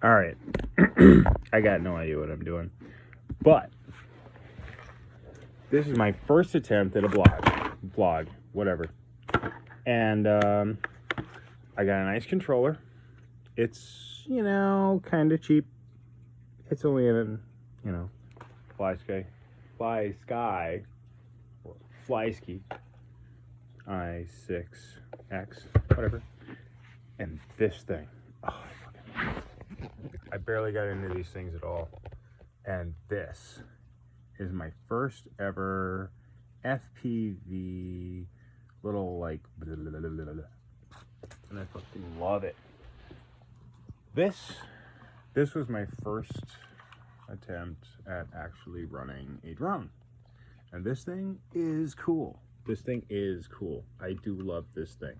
All right. I got no idea what I'm doing. But this is my first attempt at a vlog, whatever. And I got a nice controller. It's, kind of cheap. It's only in, Fly Ski i6X, whatever. And this thing, I barely got into these things at all. And this is my first ever FPV little blah, blah, blah, blah, blah. And I fucking love it. This was my first attempt at actually running a drone. And this thing is cool. I do love this thing.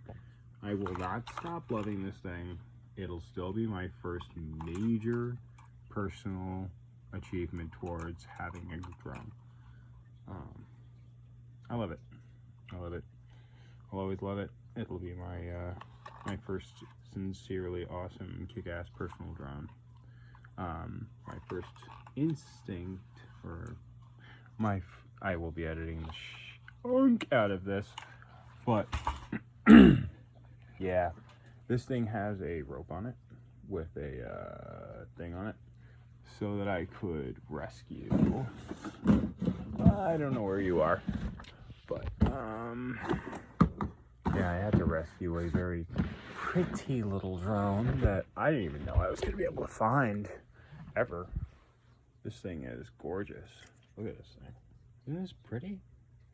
I will not stop loving this thing. It'll still be my first major personal achievement towards having a drone. I love it. I'll always love it. It'll be my first sincerely awesome kick-ass personal drone. My first instinct, I will be editing the shunk out of this, but yeah, this thing has a rope on it with a thing on it so that I could rescue. I don't know where you are, but yeah, I had to rescue a very pretty little drone that I didn't even know I was going to be able to find ever. This thing is gorgeous. Look at this thing. Isn't this pretty?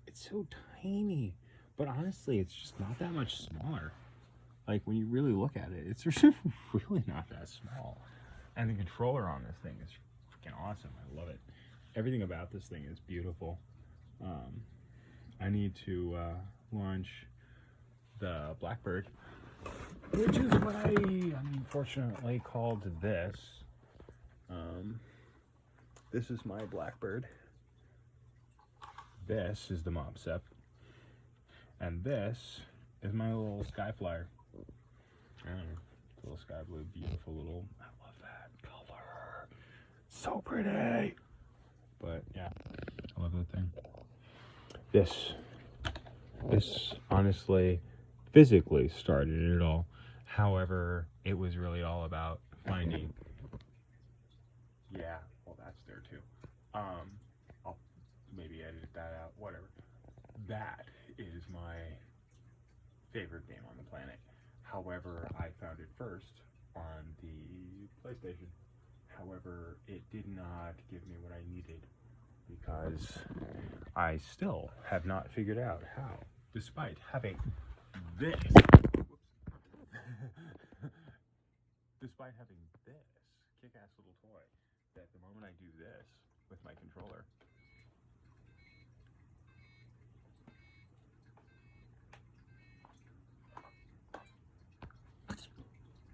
It's so tiny, but honestly, it's just not that much smaller. Like, when you really look at it, it's really not that small. And the controller on this thing is freaking awesome. I love it. Everything about this thing is beautiful. I need to launch the Blackbird, which is what I unfortunately called this. This is my Blackbird. This is the Mobsep. And this is my little Skyflyer. Little sky blue, beautiful little, I love that color. So pretty. But yeah, I love that thing. This honestly, physically started it all. However, it was really all about finding. Yeah, well, that's there too. I'll maybe edit that out, whatever. That is my favorite game on the planet. However, I found it first on the PlayStation. However, it did not give me what I needed because I still have not figured out how, despite having this, kick-ass little toy, that the moment I do this with my controller,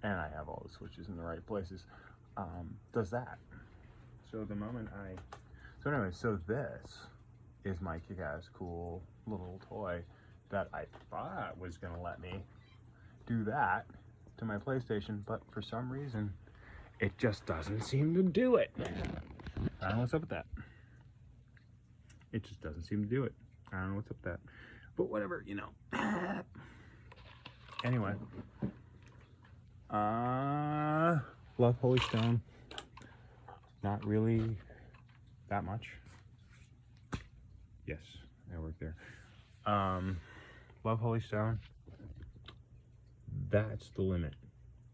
and I have all the switches in the right places, does that. So the moment so this is my kick-ass cool little toy that I thought was gonna let me do that to my PlayStation, but for some reason, it just doesn't seem to do it. I don't know what's up with that. It just doesn't seem to do it. I don't know what's up with that. But whatever, Anyway. Love Holy Stone. Not really that much. Yes, I work there. Love Holy Stone. That's the limit.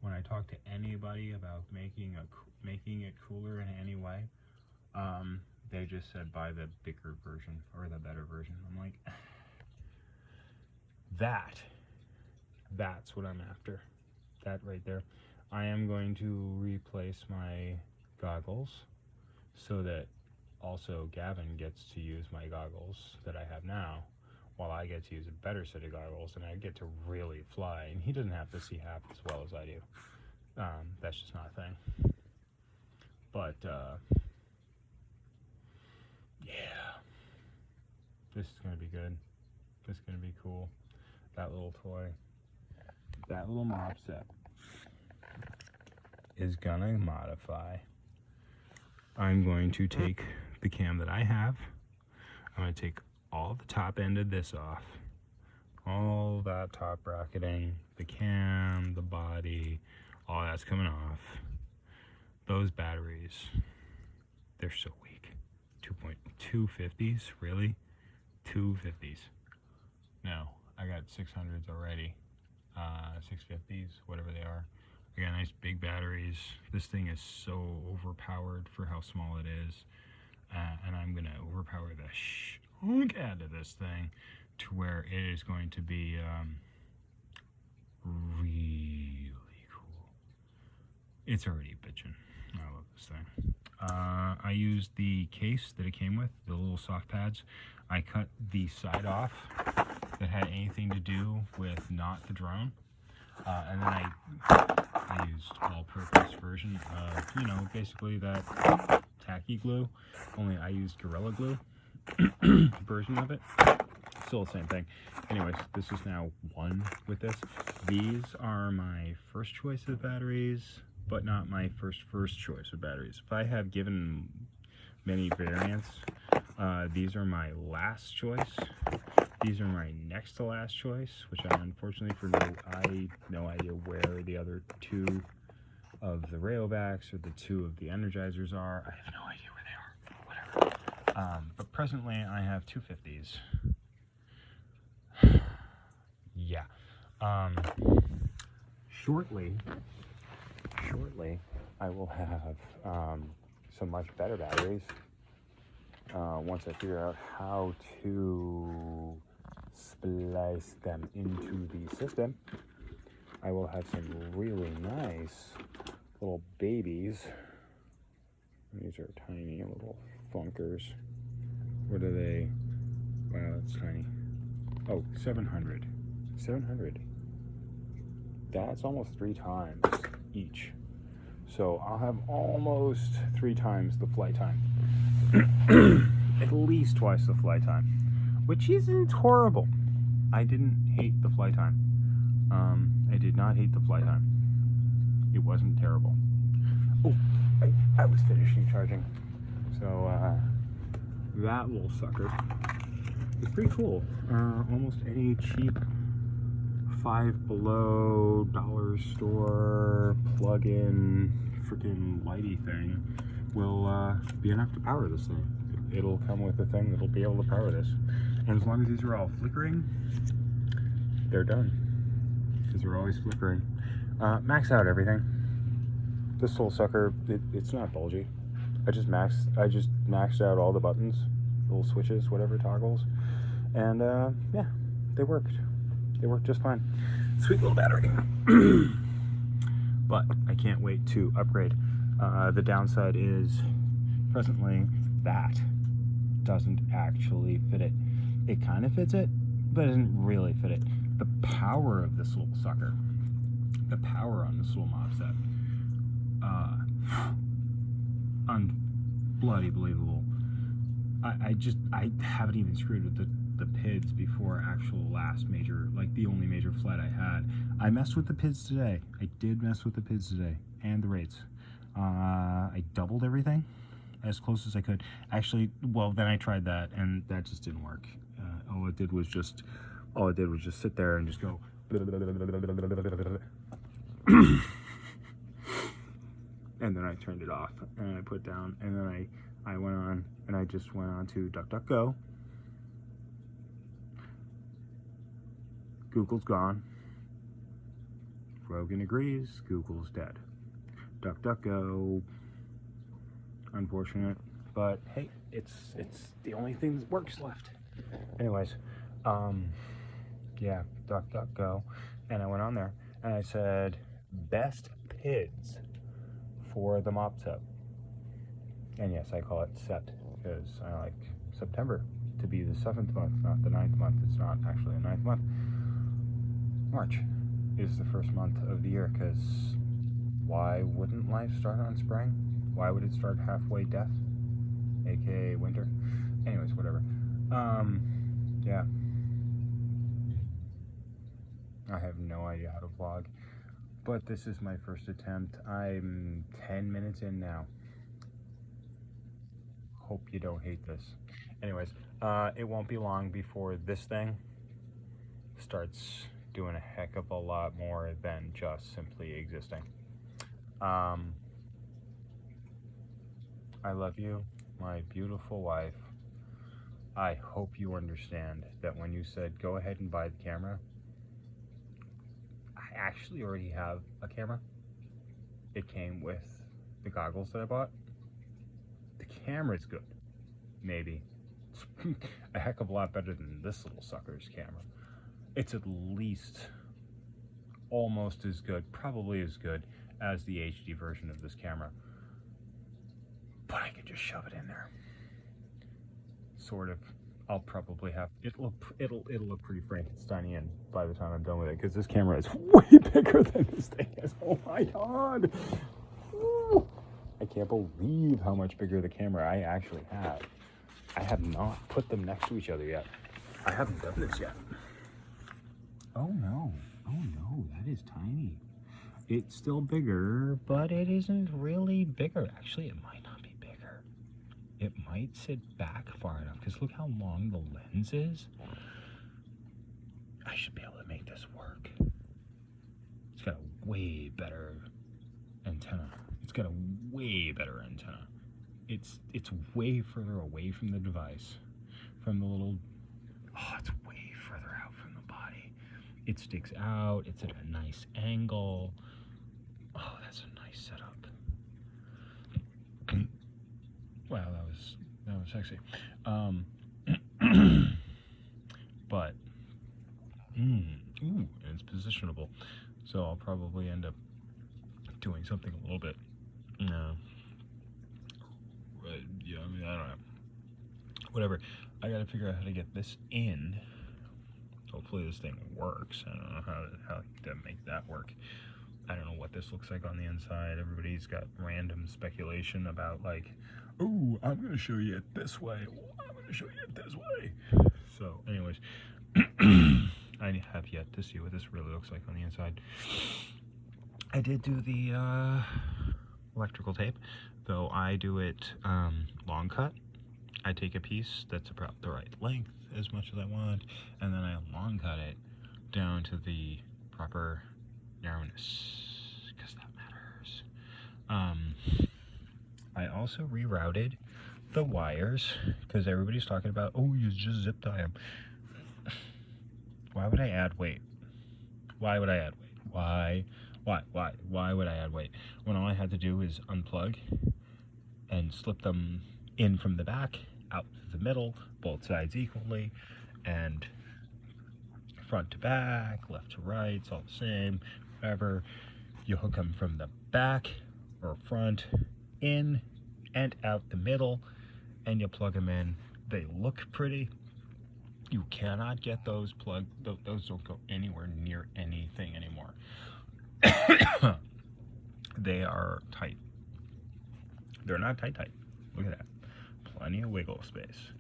When I talk to anybody about making it cooler in any way, they just said buy the bigger version or the better version. I'm like, that's what I'm after. That right there. I am going to replace my goggles so that also Gavin gets to use my goggles that I have now, while I get to use a better set of goggles and I get to really fly, and he doesn't have to see half as well as I do. That's just not a thing. But yeah, this is gonna be good. This is gonna be cool. That little toy, that little Mobsep. is gonna modify. I'm going to take the cam that I have. I'm gonna take all the top end of this off. All that top bracketing, the cam, the body, all that's coming off. Those batteries, they're so weak. 2.250s, really? 250s. No, I got 600s already. 650s, whatever they are. I got nice big batteries. This thing is so overpowered for how small it is. And I'm gonna overpower the shunk out of this thing to where it is going to be really cool. It's already bitchin'. I love this thing. I used the case that it came with, the little soft pads. I cut the side off that had anything to do with not the drone. And then I used all-purpose version of, you know, basically that tacky glue, only I used Gorilla Glue version of it. Still the same thing. Anyways, this is now one with this. These are my first choice of batteries, but not my first choice of batteries. If I have given many variants, these are my last choice. These are my next to last choice, which I unfortunately no idea where the other two of the Rayovacs or the two of the Energizers are. I have no idea where they are. Whatever. But presently I have 250s. Yeah. Shortly, I will have some much better batteries. Once I figure out how to splice them into the system, I will have some really nice little babies. These are tiny little funkers. What are they? Wow, that's tiny. Oh, 700. 700. That's almost 3 times each. So I'll have almost 3 times the flight time. At least twice the flight time, which isn't horrible. I didn't hate the flight time. I did not hate the flight time. It wasn't terrible. Oh, I was finishing charging. So that little sucker is pretty cool. Almost any cheap Five Below dollar store plug-in freaking lighty thing will be enough to power this thing. It'll come with a thing that'll be able to power this. And as long as these are all flickering, they're done. Because they're always flickering. Max out everything. This little sucker, it's not bulgy. I just maxed out all the buttons, little switches, whatever, toggles. And yeah, they worked. They work just fine. Sweet little battery. But I can't wait to upgrade. The downside is presently that doesn't actually fit it. It kind of fits it, but it doesn't really fit it. The power of this little sucker, the power on this little mob set, bloody believable. I haven't even screwed with the PIDs before actual last major, like the only major flight I had. I messed with the PIDs today. I did mess with the PIDs today and the rates. I doubled everything as close as I could. Actually, well, then I tried that and that just didn't work. All it did was just sit there and just go. And then I turned it off and I put down, and then I went on and I just went on to DuckDuckGo. Google's gone. Rogan agrees, Google's dead. DuckDuckGo, unfortunate, but hey, it's the only thing that works left. Anyways, yeah, DuckDuckGo, and I went on there and I said best PIDs for the MOPSEP. And yes, I call it Sept because I like September to be the 7th month, not the 9th month. It's not actually the 9th month. March is the first month of the year, because why wouldn't life start on spring? Why would it start halfway death, aka winter? Anyways, whatever. Yeah. I have no idea how to vlog. But this is my first attempt. I'm 10 minutes in now. Hope you don't hate this. Anyways, it won't be long before this thing starts doing a heck of a lot more than just simply existing. I love you, my beautiful wife. I hope you understand that when you said go ahead and buy the camera, I actually already have a camera. It came with the goggles that I bought. The camera's good, maybe. It's a heck of a lot better than this little sucker's camera. It's at least almost as good, probably as good as the HD version of this camera. But I can just shove it in there. Sort of. I'll probably have it'll look pretty Frankensteinian by the time I'm done with it, because this camera is way bigger than this thing is. Oh my god! Woo. I can't believe how much bigger the camera I actually have. I have not put them next to each other yet. I haven't done this yet. Oh no, that is tiny. It's still bigger, but it isn't really bigger. Actually, it might not be bigger. It might sit back far enough, because look how long the lens is. I should be able to make this work. It's got a way better antenna. It's got a way better antenna. It's way further away from the device, from the little, it's way further out from the body. It sticks out, it's at a nice angle. Oh, that's a nice setup. Wow, that was sexy. But, ooh, it's positionable. So I'll probably end up doing something a little bit, yeah, I mean, I don't know. Whatever. I gotta figure out how to get this in. Hopefully this thing works. I don't know how to make that work. I don't know what this looks like on the inside. Everybody's got random speculation about, like, oh, I'm gonna show you it this way. I'm gonna show you it this way. So, anyways, I have yet to see what this really looks like on the inside. I did do the electrical tape, though I do it long cut. I take a piece that's about the right length, as much as I want, and then I long cut it down to the proper narrowness, because that matters. I also rerouted the wires, because everybody's talking about, oh, you just zip tie them. Why would I add weight? Why would I add weight? Why would I add weight? When all I had to do is unplug and slip them in from the back, out to the middle, both sides equally, and front to back, left to right, it's all the same, whatever. You hook them from the back or front, in and out the middle, and you plug them in. They look pretty. You cannot get those plugged, those don't go anywhere near anything anymore. They are tight. They're not tight. Look at that. Plenty of wiggle space.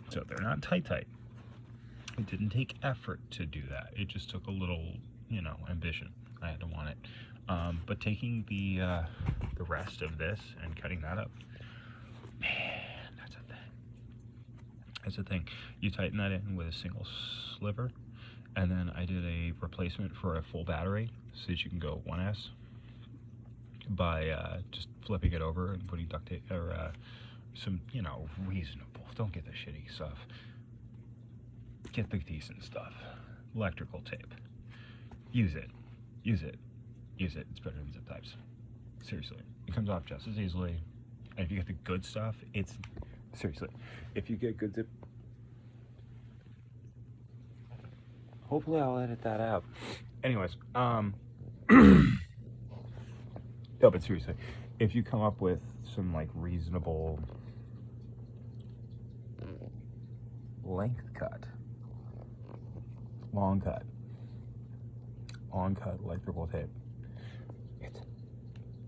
So they're not tight. It didn't take effort to do that. It just took a little, ambition. I had to want it. But taking the rest of this and cutting that up, man, that's a thing. That's a thing. You tighten that in with a single sliver, and then I did a replacement for a full battery so that you can go 1S by just flipping it over and putting duct tape or some, reasonable. Don't get the shitty stuff. Get the decent stuff. Electrical tape. Use it. It's better than zip ties. Seriously. It comes off just as easily. And if you get the good stuff, seriously. If you get good zip... Hopefully I'll edit that out. Anyways, no, but seriously, if you come up with some, reasonable length cut, long cut electrical tape,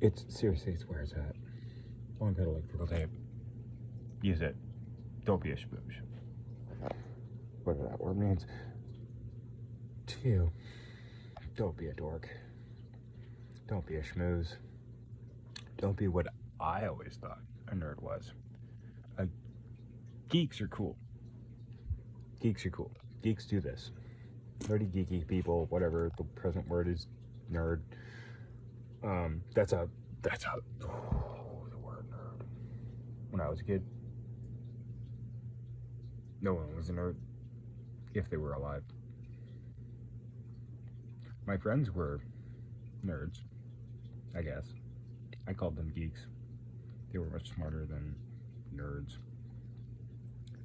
it's seriously, it's where it's at. Long cut electrical tape. Use it. Don't be a spooge. Whatever that word means. 2, don't be a dork. Don't be a schmooze. Don't be what I always thought a nerd was. Geeks are cool. Geeks are cool. Geeks do this. Nerdy, geeky people, whatever the present word is, nerd. That's the word nerd. When I was a kid, no one was a nerd if they were alive. My friends were nerds, I guess. I called them geeks. They were much smarter than nerds.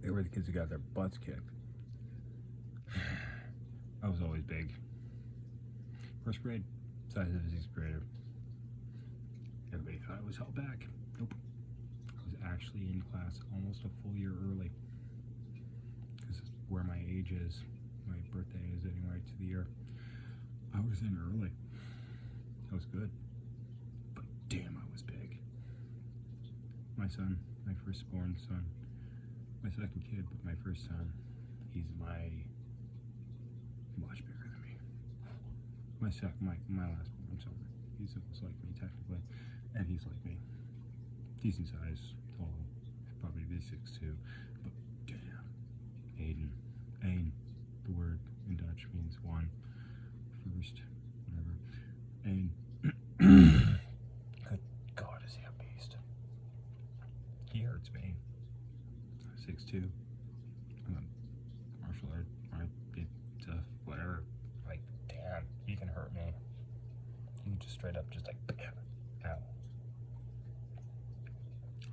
They were the kids who got their butts kicked. I was always big. First grade, size of a sixth grader. Everybody thought I was held back. Nope. I was actually in class almost a full year early. Because where my age is, my birthday is anyway to the year. I was in early. That was good. But damn, I was big. My son, my firstborn son, my second kid, but my first son, he's much bigger than me. My last born son, he's almost like me technically, and he's like me. Decent size, tall, probably be 6'2", but damn. Aiden, the word in Dutch means one, first, whatever. And good God, is he a beast? He hurts me. 6'2". Martial art, whatever. Like, damn, he can hurt me. He can just straight up, just like, bam, ow. I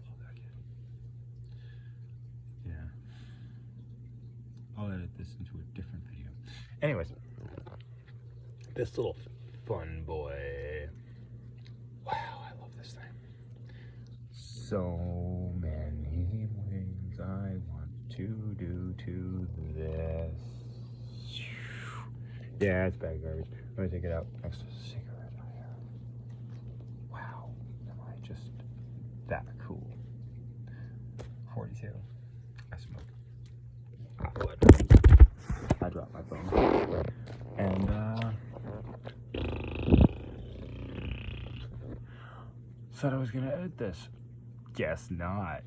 love that kid. Yeah. I'll edit this into a different video. Anyways, this little fun boy. Wow, I love this thing. So many things I want to do to this. Yeah, it's bad garbage. Let me take it out next to a cigarette I have. Wow, am I just that cool? 42. I smoke. I dropped my phone. And, said I was gonna edit this. Guess not.